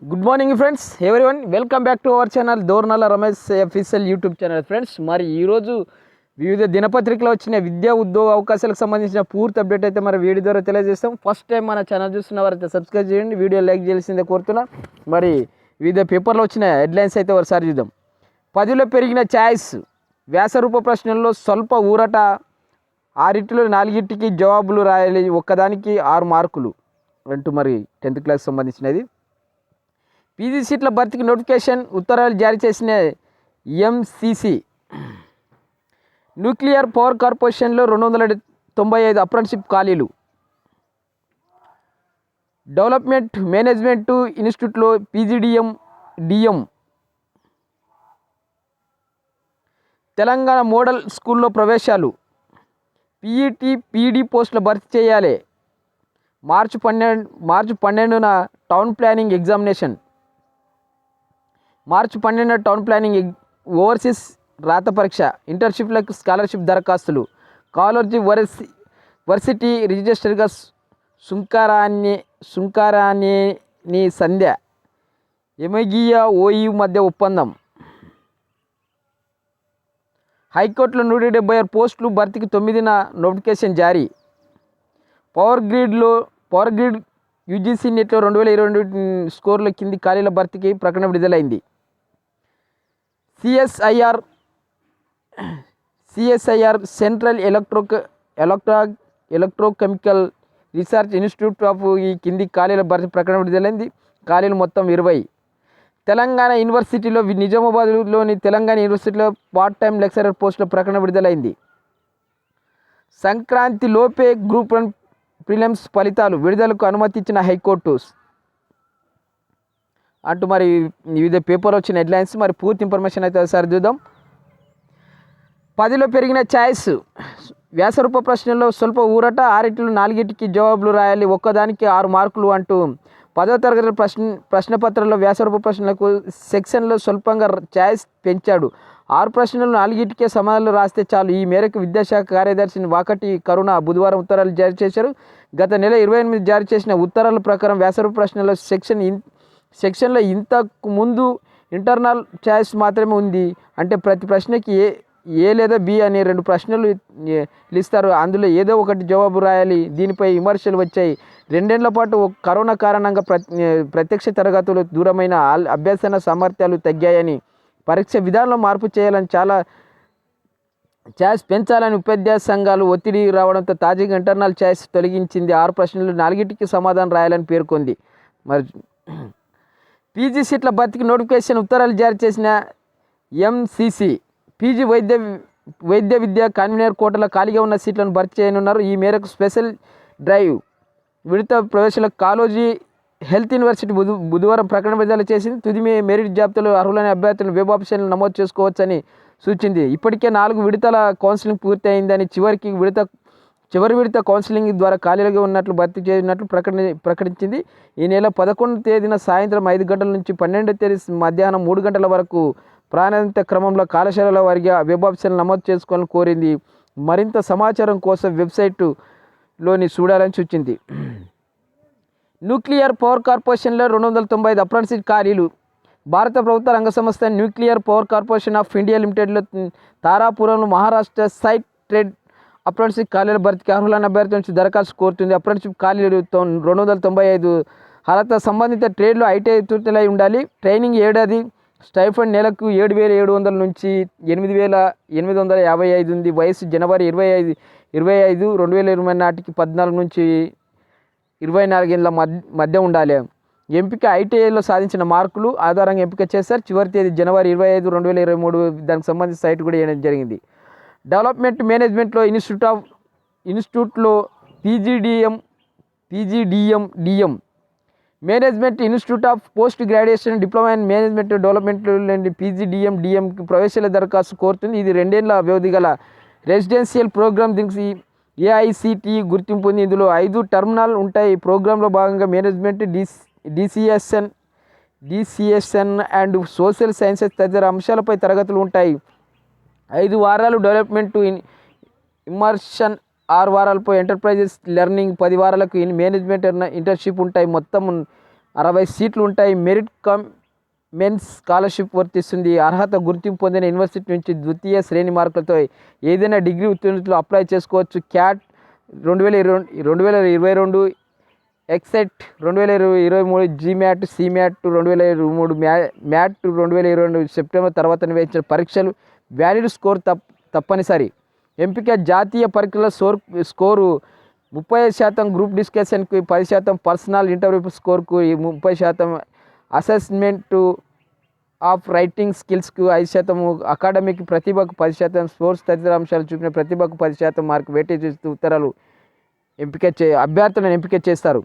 Good morning friends, everyone welcome back to our channel Dornala Ramesh official YouTube channel. Friends, మరి ఈరోజు వివిధ దినపత్రికలో వచ్చిన విద్యా ఉద్యోగ అవకాశాలకు సంబంధించిన పూర్తి అప్డేట్ అయితే మరి వీడియో ద్వారా తెలియజేస్తాం. ఫస్ట్ టైం మన ఛానల్ చూస్తున్న వారైతే సబ్స్క్రైబ్ చేయండి, వీడియో లైక్ చేయాల్సిందే కోరుతున్నా. మరి వివిధ పేపర్లో వచ్చిన హెడ్లైన్స్ అయితే ఒకసారి చూద్దాం. 10లో పెరిగిన ఛాయిస్, వ్యాసరూప ప్రశ్నల్లో స్వల్ప ఊరట, 6 4 జవాబులు రాయాలి, ఒక్కదానికి 6 మార్కులు అంటూ మరి 10th క్లాస్ సంబంధించినది. పీజీ సీట్ల భర్తీకి నోటిఫికేషన్, ఉత్తరాలు జారీ చేసిన ఎంసీసీ. న్యూక్లియర్ పవర్ కార్పొరేషన్లో 295 అప్రెంటిస్షిప్ ఖాళీలు. డెవలప్మెంట్ మేనేజ్మెంట్ ఇన్స్టిట్యూట్లో పీజీడీఎం డిఎం. తెలంగాణ మోడల్ స్కూల్లో ప్రవేశాలు. పీఈటీ పీడీ పోస్టుల భర్తీ చేయాలి. మార్చి 12న టౌన్ ప్లానింగ్ ఎగ్జామినేషన్. మార్చి 12న టౌన్ ప్లానింగ్ ఓవర్సీస్ రాత పరీక్ష. ఇంటర్న్షిప్లకు స్కాలర్షిప్ దరఖాస్తులు. కాలేజీ వర్సిటీ రిజిస్టర్గా సుంకారాని సంధ్య. ఎమగియా ఓయూ మధ్య ఒప్పందం. హైకోర్టులో 176 పోస్టులు భర్తీకి 9న నోటిఫికేషన్ జారీ. పవర్ గ్రిడ్ యూజీసీ నెట్లో 2022 స్కోర్ల కింది ఖాళీల భర్తీకి ప్రకటన విడుదలైంది. CSIR central electrochemical research institute of ఈ కింది ఖాళీల భర్తీ ప్రకటన విడుదలైంది. ఖాళీలు మొత్తం 20. తెలంగాణ యూనివర్సిటీలో నిజామాబాద్లోని తెలంగాణ యూనివర్సిటీలో పార్ట్ టైం లెక్చరర్ పోస్టుల ప్రకటన విడుదలైంది. సంక్రాంతి లోపే గ్రూప్ 1 ప్రిలిమ్స్ ఫలితాలు విడుదలకు అనుమతి ఇచ్చిన హైకోర్టు అంటూ మరి వివిధ పేపర్ వచ్చిన హెడ్లైన్స్. మరి పూర్తి ఇన్ఫర్మేషన్ అయితే ఒకసారి చూద్దాం. 10లో పెరిగిన ఛాయిస్, వ్యాసరూప ప్రశ్నల్లో స్వల్ప ఊరట, 6 4 జవాబులు రాయాలి, ఒక్కదానికి 6 మార్కులు అంటూ 10వ తరగతి ప్రశ్నపత్రంలో వ్యాసరూప ప్రశ్నలకు సెక్షన్లో స్వల్పంగా ఛాయిస్ పెంచాడు. 6 ప్రశ్నలు 4 సమాధానాలు రాస్తే చాలు. ఈ మేరకు విద్యాశాఖ కార్యదర్శి వాకటి కరుణ బుధవారం ఉత్తరాలు జారీ చేశారు. గత నెల 28 జారీ చేసిన ఉత్తరాల ప్రకారం వ్యాసరూప ప్రశ్నల సెక్షన్లో ఇంతకు ముందు ఇంటర్నల్ ఛాయిస్ మాత్రమే ఉంది. అంటే ప్రతి ప్రశ్నకి ఏ లేదా బి అనే 2 ప్రశ్నలు ఇస్తారు, అందులో ఏదో ఒకటి జవాబు రాయాలి. దీనిపై విమర్శలు వచ్చాయి. 2 ఏళ్ల పాటు కరోనా కారణంగా ప్రత్యక్ష తరగతులు దూరమైన అభ్యసన సామర్థ్యాలు తగ్గాయని, పరీక్ష విధానంలో మార్పు చేయాలని, చాలా ఛాయిస్ పెంచాలని ఉపాధ్యాయ సంఘాలు ఒత్తిడి రావడంతో తాజాగా ఇంటర్నల్ ఛాయిస్ తొలగించింది. 6 ప్రశ్నలు 4 సమాధానం రాయాలని పేర్కొంది. మరి పీజీ సీట్ల భర్తీకి నోటిఫికేషన్, ఉత్తరాలు జారీ చేసిన ఎంసీసీ. పీజీ వైద్య విద్య కన్వీనర్ కోటాలో ఖాళీగా ఉన్న సీట్లను భర్తీ చేయనున్నారు. ఈ మేరకు స్పెషల్ డ్రైవ్ విడత ప్రవేశాలకు కాలేజీ హెల్త్ యూనివర్సిటీ బుధవారం ప్రకటన విడుదల చేసింది. తుది మెరిట్ జాబితాలో అర్హులైన అభ్యర్థులను వెబ్ ఆప్షన్లు నమోదు చేసుకోవచ్చని సూచించింది. ఇప్పటికే 4 విడతల కౌన్సిలింగ్ పూర్తి అయిందని, చివరి విడత కౌన్సిలింగ్ ద్వారా ఖాళీలుగా ఉన్నట్లు భర్తీ చేయనున్నట్లు ప్రకటించింది. ఈ నెల 11వ తేదీన సాయంత్రం 5 గంటల నుంచి 12వ తేదీ మధ్యాహ్నం 3 గంటల వరకు ప్రాధాన్యత క్రమంలో కళాశాలల వారీగా వెబ్ ఆప్షన్లు నమోదు చేసుకోవాలని కోరింది. మరింత సమాచారం కోసం వెబ్సైట్లోని చూడాలని సూచించింది. న్యూక్లియర్ పవర్ కార్పొరేషన్లో 295 అప్రెంటిస్షిప్ ఖాళీలు. భారత ప్రభుత్వ రంగ సంస్థ nuclear power corporation of India లిమిటెడ్లో తారాపురంలో మహారాష్ట్ర సైట్ ట్రేడ్ అప్రెంటిస్షిప్ ఖాళీల భర్తీకి అర్హులైన అభ్యర్థుల నుంచి దరఖాస్తు కోరుతుంది. అప్రెంటిస్షిప్ ఖాళీలు 295. అర్హత సంబంధిత ట్రేడ్లో ఐటీఐ పూర్తిలై ఉండాలి. ట్రైనింగ్ ఏడాది. స్టైఫండ్ నెలకు 7,700 నుంచి 8,855 ఉంది. వయసు జనవరి 25, 2020 నాటికి 14 నుంచి 24 ఏళ్ళ మధ్య ఉండాలి. ఎంపిక ఐటీఐలో సాధించిన మార్కులు ఆధారంగా ఎంపిక చేస్తారు. చివరి తేదీ జనవరి 25, 2023. దానికి సంబంధించిన సైట్ కూడా వేయడం జరిగింది. డెవలప్మెంట్ మేనేజ్మెంట్లో ఇన్స్టిట్యూట్లో PGDM. Management institute of post graduation diploma in management development పీజీడీఎంకి ప్రవేశాల దరఖాస్తు కోరుతుంది. ఇది 2 ఏళ్ల వ్యవధి గల రెసిడెన్షియల్ ప్రోగ్రామ్. దీనికి ఏఐసిటి గుర్తింపు ఉంది. ఇందులో 5 టర్మినల్ ఉంటాయి. ఈ ప్రోగ్రాంలో భాగంగా మేనేజ్మెంట్, డిసిఎస్ఎన్ అండ్ సోషల్ సైన్సెస్ తదితర అంశాలపై తరగతులు ఉంటాయి. 5 వారాలు డెవలప్మెంట్ ఇమ్మర్షన్, 6 వారాలపై ఎంటర్ప్రైజెస్ లెర్నింగ్, 10 వారాలకు మేనేజ్మెంట్ ఇంటర్న్షిప్ ఉంటాయి. మొత్తం 60 సీట్లు ఉంటాయి. మెరిట్ కమ్ మెన్స్ స్కాలర్షిప్ వర్తిస్తుంది. అర్హత గుర్తింపు పొందిన యూనివర్సిటీ నుంచి ద్వితీయ శ్రేణి మార్కులతో ఏదైనా డిగ్రీ ఉత్తీర్ణతలు అప్లై చేసుకోవచ్చు. CAT 2022, XAT 2023, GMAT, CMAT 2023, MAT 2022 September తర్వాత నిర్వహించిన పరీక్షలు వ్యాలిడ్ స్కోర్ తప్పనిసరి. ఎంపిక జాతీయ పరీక్షల స్కోరు 30%, గ్రూప్ డిస్కషన్కి 10%, పర్సనల్ ఇంటర్వ్యూ స్కోర్కు 30%, అసెస్మెంట్ ఆఫ్ రైటింగ్ స్కిల్స్కు 5%, అకాడమిక్ ప్రతిభకు 10%, స్పోర్ట్స్ తదితర అంశాలు చూపిన ప్రతిభకు 10% మార్కు వెయిటేజ్ ఇస్తూ ఉత్తరాలు అభ్యర్థులను ఎంపిక చేస్తారు.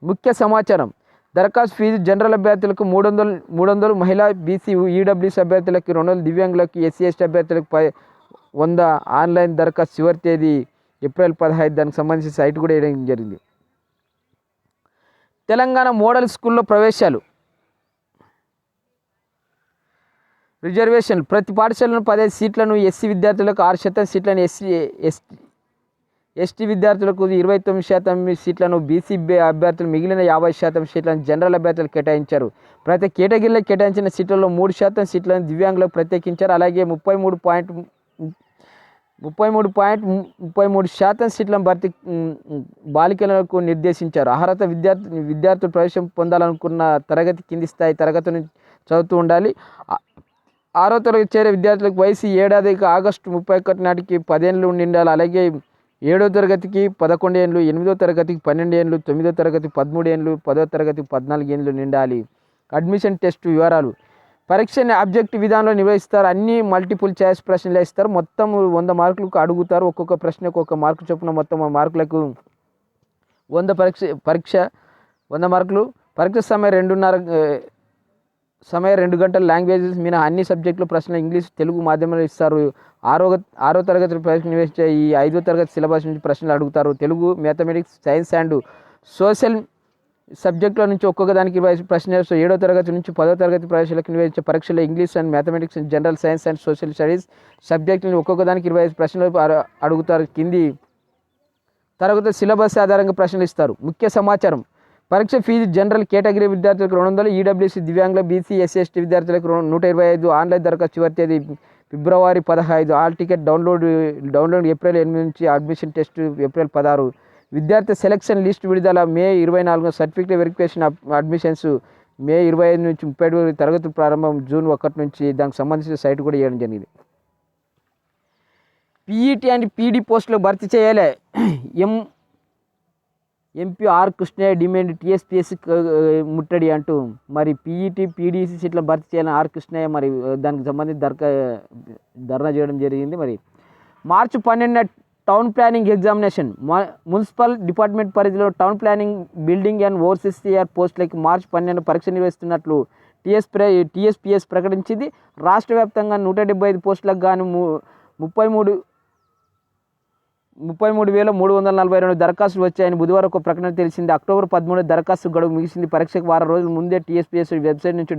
ముఖ్య సమాచారం. దరఖాస్తు ఫీజు జనరల్ అభ్యర్థులకు 300, మహిళా బీసీ ఈడబ్ల్యూఎస్ అభ్యర్థులకు 200, దివ్యాంగులకు ఎస్సీ ఎస్టీ అభ్యర్థులకు 100. ఆన్లైన్ దరఖాస్తు చివరి తేదీ ఏప్రిల్ 15. దానికి సంబంధించి సైట్ కూడా వేయడం జరిగింది. తెలంగాణ మోడల్ స్కూల్లో ప్రవేశాలు. రిజర్వేషన్. ప్రతి పాఠశాలను 15 సీట్లను ఎస్సీ విద్యార్థులకు, 6% సీట్లను ఎస్టీ విద్యార్థులకు, 29% సీట్లను బీసీ అభ్యర్థులు, మిగిలిన 50% సీట్లను జనరల్ అభ్యర్థులకు కేటాయించారు. ప్రతి కేటగిరీలో కేటాయించిన సీట్లలో 3% సీట్లను దివ్యాంగులకు ప్రత్యేకించారు. అలాగే 33.33% సీట్లను భర్తీ బాలికలకు నిర్దేశించారు. అర్హత విద్యార్థులు ప్రవేశం పొందాలనుకున్న తరగతి కింది స్థాయి తరగతిని చదువుతూ ఉండాలి. 6వ తరగతి చేరే విద్యార్థులకు వయసు ఏడాదికి ఆగస్టు 31 నాటికి 10 ఏళ్ళు నిండాలి. అలాగే 7వ తరగతికి 11 ఏళ్ళు, 8వ తరగతికి 12 ఏళ్ళు, 9వ తరగతికి 13 ఏళ్ళు, 10వ తరగతికి 14 ఏళ్ళు నిండాలి. అడ్మిషన్ టెస్ట్ వివరాలు. పరీక్షని ఆబ్జెక్టివ్ విధానంలో నిర్వహిస్తారు. అన్ని మల్టిపుల్ చాయిస్ ప్రశ్నలు ఇస్తారు. మొత్తం 100 మార్కులకు అడుగుతారు. ఒక్కొక్క ప్రశ్నకు 1 మార్కు చొప్పున మొత్తం మార్కులకు 100 మార్కులు. పరీక్ష సమయం 2 గంటలు. లాంగ్వేజెస్ మినహా అన్ని సబ్జెక్టులు ప్రశ్నలు ఇంగ్లీష్, తెలుగు మాధ్యమంలో ఇస్తారు. 6వ తరగతి పరీక్ష నిర్వహించే ఈ 5వ తరగతి సిలబస్ నుంచి ప్రశ్నలు అడుగుతారు. Telugu, mathematics, science and social సబ్జెక్టుల నుంచి ఒక్కొక్క దానికి 20 ప్రశ్నలు. 7వ తరగతి నుంచి 10వ తరగతి ప్రవేశాలకు నిర్వహించే పరీక్షలో English and mathematics, general science and social studies సబ్జెక్టులను ఒక్కొక్క దానికి 25 ప్రశ్నలు అడుగుతారు. కింది తరగతి సిలబస్ ఆధారంగా ప్రశ్నలు ఇస్తారు. ముఖ్య సమాచారం. పరీక్ష ఫీజు జనరల్ కేటగిరీ విద్యార్థులకు 200, ఈడబ్ల్యూఎస్ దివ్యాంగుల, బీసీ, ఎస్సీ ఎస్టీ విద్యార్థులకు 125. ఆన్లైన్ దరఖాస్తు చివరి తేదీ ఫిబ్రవరి 15. ఆల్ టికెట్ డౌన్లోడ్ ఏప్రిల్ 8 నుంచి. Admission test April 16. విద్యార్థి సెలక్షన్ లిస్ట్ విడుదల మే 24. సర్టిఫికేట్ వెరిఫికేషన్ అడ్మిషన్స్ మే 25 నుంచి 30 వరకు. తరగతులు ప్రారంభం జూన్ 1 నుంచి. దానికి సంబంధించిన సైట్ కూడా ఇవ్వడం జరిగింది. పీఈటీ అండ్ పీడీ పోస్టులు భర్తీ చేయాలి. MP R Krishnaiah demand TSPSC ముట్టడి అంటూ మరి పీఈటీ పీడీసీ సీట్లను భర్తీ చేయాలని ఆర్ కృష్ణయ్య మరి దానికి సంబంధించి ధర్నా చేయడం జరిగింది. మరి మార్చి 12న town planning examination. Municipal department పరిధిలో town planning, building and overseer పోస్టులకి మార్చి 12న పరీక్ష నిర్వహిస్తున్నట్లు టీఎస్పీఎస్ ప్రకటించింది. రాష్ట్ర వ్యాప్తంగా 175 పోస్టులకు గాను 33,342 దరఖాస్తులు వచ్చాయని బుధవారం ఒక ప్రకటన తెలిసింది. అక్టోబర్ 13 దరఖాస్తు గడువు ముగిసింది. పరీక్షకు వారం రోజుల ముందే టీఎస్పీఎస్ వెబ్సైట్ నుంచి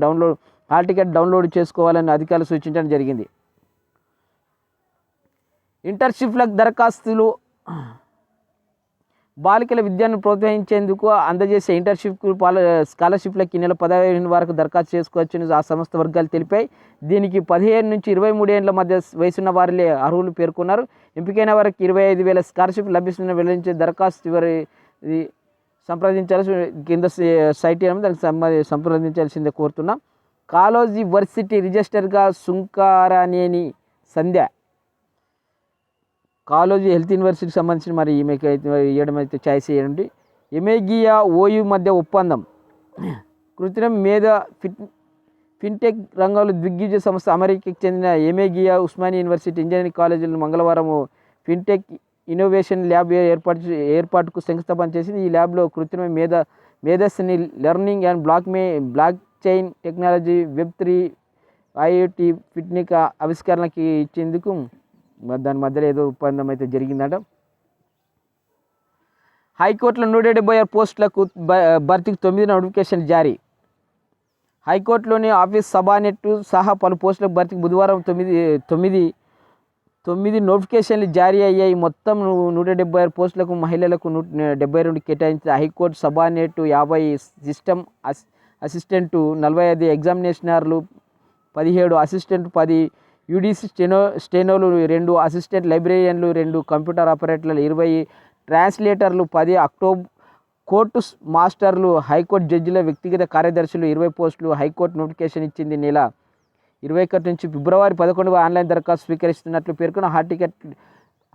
హాల్ టికెట్ డౌన్లోడ్ చేసుకోవాలని అధికారులు సూచించడం జరిగింది. ఇంటర్న్షిప్లకు దరఖాస్తులు. బాలికల విద్యను ప్రోత్సహించేందుకు అందజేసే ఇంటర్న్షిప్ స్కాలర్షిప్లకు ఈ నెల 15 వరకు దరఖాస్తు చేసుకోవచ్చని ఆ సంస్థ వర్గాలు తెలిపాయి. దీనికి 15 నుంచి 23 ఏళ్ల మధ్య వయసున్న వారిలే అర్హులు పేర్కొన్నారు. ఎంపికైన వారికి 25,000 స్కాలర్షిప్ లభిస్తుందని వెల్లడించే దరఖాస్తు చివరి సంప్రదించాల్సి కింద సైట్ దానికి సంప్రదించాల్సిందే కోరుతున్నాం. కాళోజీ వర్సిటీ రిజిస్టర్గా సుంకారానేని సంధ్య. కాళోజీ హెల్త్ యూనివర్సిటీకి సంబంధించిన మరి ఈమెకి ఇవ్వడం అయితే ఛాయిస్ చేయండి. ఎమేగియా ఓయూ మధ్య ఒప్పందం. కృత్రిమ మేధ ఫిన్టెక్ రంగంలో దిగ్గజ సంస్థ అమెరికాకి చెందిన ఎమేగియా ఉస్మానియా యూనివర్సిటీ ఇంజనీరింగ్ కాలేజీలో మంగళవారం ఫిన్టెక్ ఇన్నోవేషన్ ల్యాబ్ ఏర్పాటుకు శంకుస్థాపన చేసింది. ఈ ల్యాబ్లో కృత్రిమ మేధస్సుని, learning and block chain technology, వెబ్3, IoT, ఫిట్నిక్ ఆవిష్కరణకి ఇచ్చేందుకు దాని మధ్యలో ఏదో ఒప్పందం అయితే జరిగిందట. హైకోర్టులో 176 పోస్టులకు భర్తీకి 9 నోటిఫికేషన్ జారీ. హైకోర్టులోని ఆఫీస్ సబానెట్ సహా పలు పోస్టులకు భర్తీకి బుధవారం 9 నోటిఫికేషన్లు జారీ అయ్యాయి. మొత్తం 176 పోస్టులకు మహిళలకు 72 కేటాయించిన హైకోర్టు సబానెట్ 50, సిస్టమ్ అసిస్టెంటు 45, ఎగ్జామినేషనర్లు 17, అసిస్టెంట్ 10, యూడీసీ స్టెనోలు 2, అసిస్టెంట్ లైబ్రేరియన్లు 2, కంప్యూటర్ ఆపరేటర్లు 20, ట్రాన్స్లేటర్లు 10, కోర్టు మాస్టర్లు, హైకోర్టు జడ్జిల వ్యక్తిగత కార్యదర్శులు 20 పోస్టులు. హైకోర్టు నోటిఫికేషన్ ఇచ్చింది. నెల 21 నుంచి ఫిబ్రవరి 11 ఆన్లైన్ దరఖాస్తు స్వీకరిస్తున్నట్లు పేర్కొన్న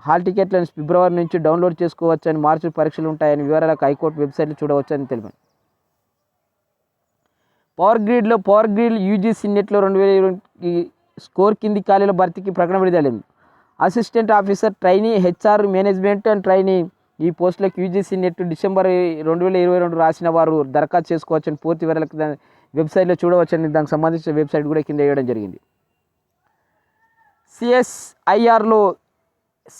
హాల్ టికెట్లను ఫిబ్రవరి నుంచి డౌన్లోడ్ చేసుకోవచ్చని, మార్చి పరీక్షలు ఉంటాయని వివరాలకు హైకోర్టు వెబ్సైట్లో చూడవచ్చని తెలిపారు. పవర్ గ్రిడ్ యూజీసీ నెట్లో 2020 స్కోర్ కింది ఖాళీల భర్తీకి ప్రకటన విడుదలైంది. Assistant officer trainee, HR management and trainee ఈ పోస్టులకు యూజీసీ నెట్ డిసెంబర్ 2022 రాసిన వారు దరఖాస్తు చేసుకోవచ్చని పూర్తి వివరాలకు వెబ్సైట్లో చూడవచ్చని దానికి సంబంధించిన వెబ్సైట్ కూడా కింద వేయడం జరిగింది. సిఎస్ఐఆర్లో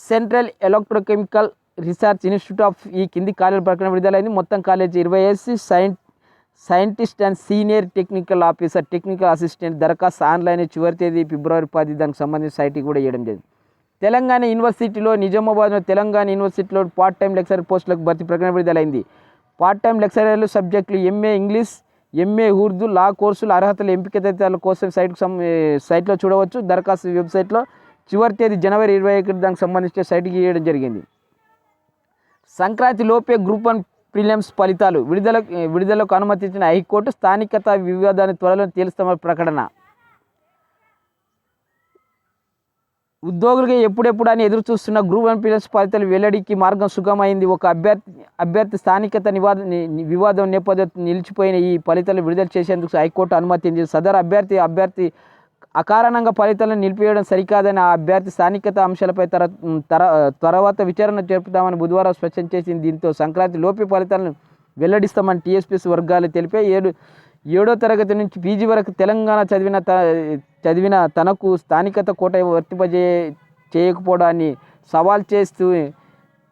central electrochemical research institute of ఈ కింది ఖాళీల ప్రకటన విడుదలైంది. మొత్తం కాలేజీ 20 scientist and senior technical officer, technical assistant దరఖాస్తు ఆన్లైన్ చివరి తేదీ ఫిబ్రవరి 10. దానికి సంబంధించిన సైట్ కూడా ఇవ్వడం జరిగింది. తెలంగాణ యూనివర్సిటీలో నిజామాబాద్లో తెలంగాణ యూనివర్సిటీలో పార్ట్ టైం లెక్చరర్ పోస్టులకు భర్తీ ప్రకటన విడుదలైంది. పార్ట్ టైం లెక్చరర్లు సబ్జెక్టులు ఎంఏ ఇంగ్లీష్, ఎంఏ ఉర్దూ, లా కోర్సులు అర్హతల ఎంపిక తదితరాల కోసం సైట్లో చూడవచ్చు. దరఖాస్తు వెబ్సైట్లో చివరి తేదీ జనవరి 21. దానికి సంబంధించిన సైట్కి ఇవ్వడం జరిగింది. సంక్రాంతి లోపే గ్రూప్ 1 ప్రిలిమ్స్ ఫలితాలు విడుదలకు అనుమతించిన హైకోర్టు. స్థానికత వివాదాన్ని త్వరలో తేలుస్తామని ప్రకటన. ఉద్యోగులుగా ఎప్పుడెప్పుడు అని ఎదురు చూస్తున్న గ్రూప్ 1 ప్రిలిమ్స్ ఫలితాలు వెల్లడికి మార్గం సుగమైంది. ఒక అభ్యర్థి స్థానికత వివాదం నేపథ్యంలో నిలిచిపోయిన ఈ ఫలితాలు విడుదల చేసేందుకు హైకోర్టు అనుమతించింది. సదరు అభ్యర్థి అకారణంగా ఫలితాలను నిలిపివేయడం సరికాదని, ఆ అభ్యర్థి స్థానికత అంశాలపై తర్వాత విచారణ జరుపుతామని బుధవారం స్పష్టం చేసింది. దీంతో సంక్రాంతి లోపే ఫలితాలను వెల్లడిస్తామని టీఎస్పీఎస్ వర్గాలు తెలిపాయి. 7వ తరగతి నుంచి పీజీ వరకు తెలంగాణ చదివిన తనకు స్థానికత కోట చేయకపోవడాన్ని సవాల్ చేస్తూ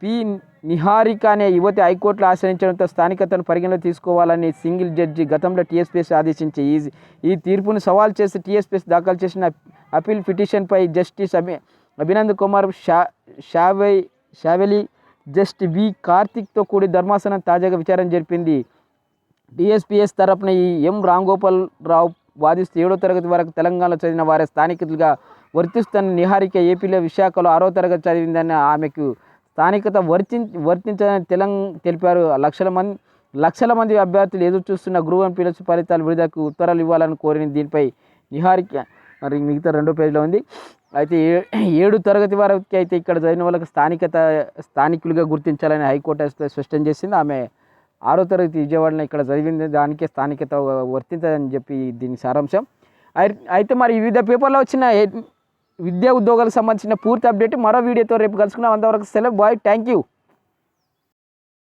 పి నిహారిక అనే యువతి హైకోర్టులో ఆశ్రయించడంతో స్థానికతను పరిగణలో తీసుకోవాలని సింగిల్ జడ్జి గతంలో టీఎస్పీఎస్ ఆదేశించి ఈ తీర్పును సవాల్ చేసి టీఎస్పీఎస్ దాఖలు చేసిన అపీల్ పిటిషన్పై justice Abhinand Kumar Shavili, justice B కార్తిక్తో కూడి ధర్మాసనం తాజాగా విచారణ జరిపింది. టీఎస్పీఎస్ తరపున ఎం రాంగోపాల్ రావు వాదిస్తూ 7వ తరగతి వరకు తెలంగాణలో చదివిన వారే స్థానికులుగా వర్తిస్తున్న నిహారిక ఏపీలో విశాఖలో 6వ తరగతి చదివిందని, ఆమెకు స్థానికత వర్తించదని తెలిపారు. లక్షల మంది అభ్యర్థులు ఎదురు చూస్తున్న గ్రూప్ 1 ప్రిలిమ్స్ ఫలితాలు విడుదలకు ఉత్తరాలు ఇవ్వాలని కోరింది. దీనిపై నిహారిక మరి మిగతా 2వ పేజీలో ఉంది. అయితే 7వ తరగతి వరకు అయితే ఇక్కడ చదివిన వాళ్ళకి స్థానికులుగా గుర్తించాలని హైకోర్టు స్పష్టం చేసింది. ఆమె 6వ తరగతి విజయవాడలో ఇక్కడ చదివింది, దానికే స్థానికత వర్తించదని చెప్పి దీని సారాంశం. అయితే మరి వివిధ పేపర్లో వచ్చిన విద్యా ఉద్యోగాలకు సంబంధించిన పూర్తి అప్డేట్ మరో వీడియోతో రేపు కలుసుకున్నాం. అంతవరకు సెలవు. బాయ్. Thank you.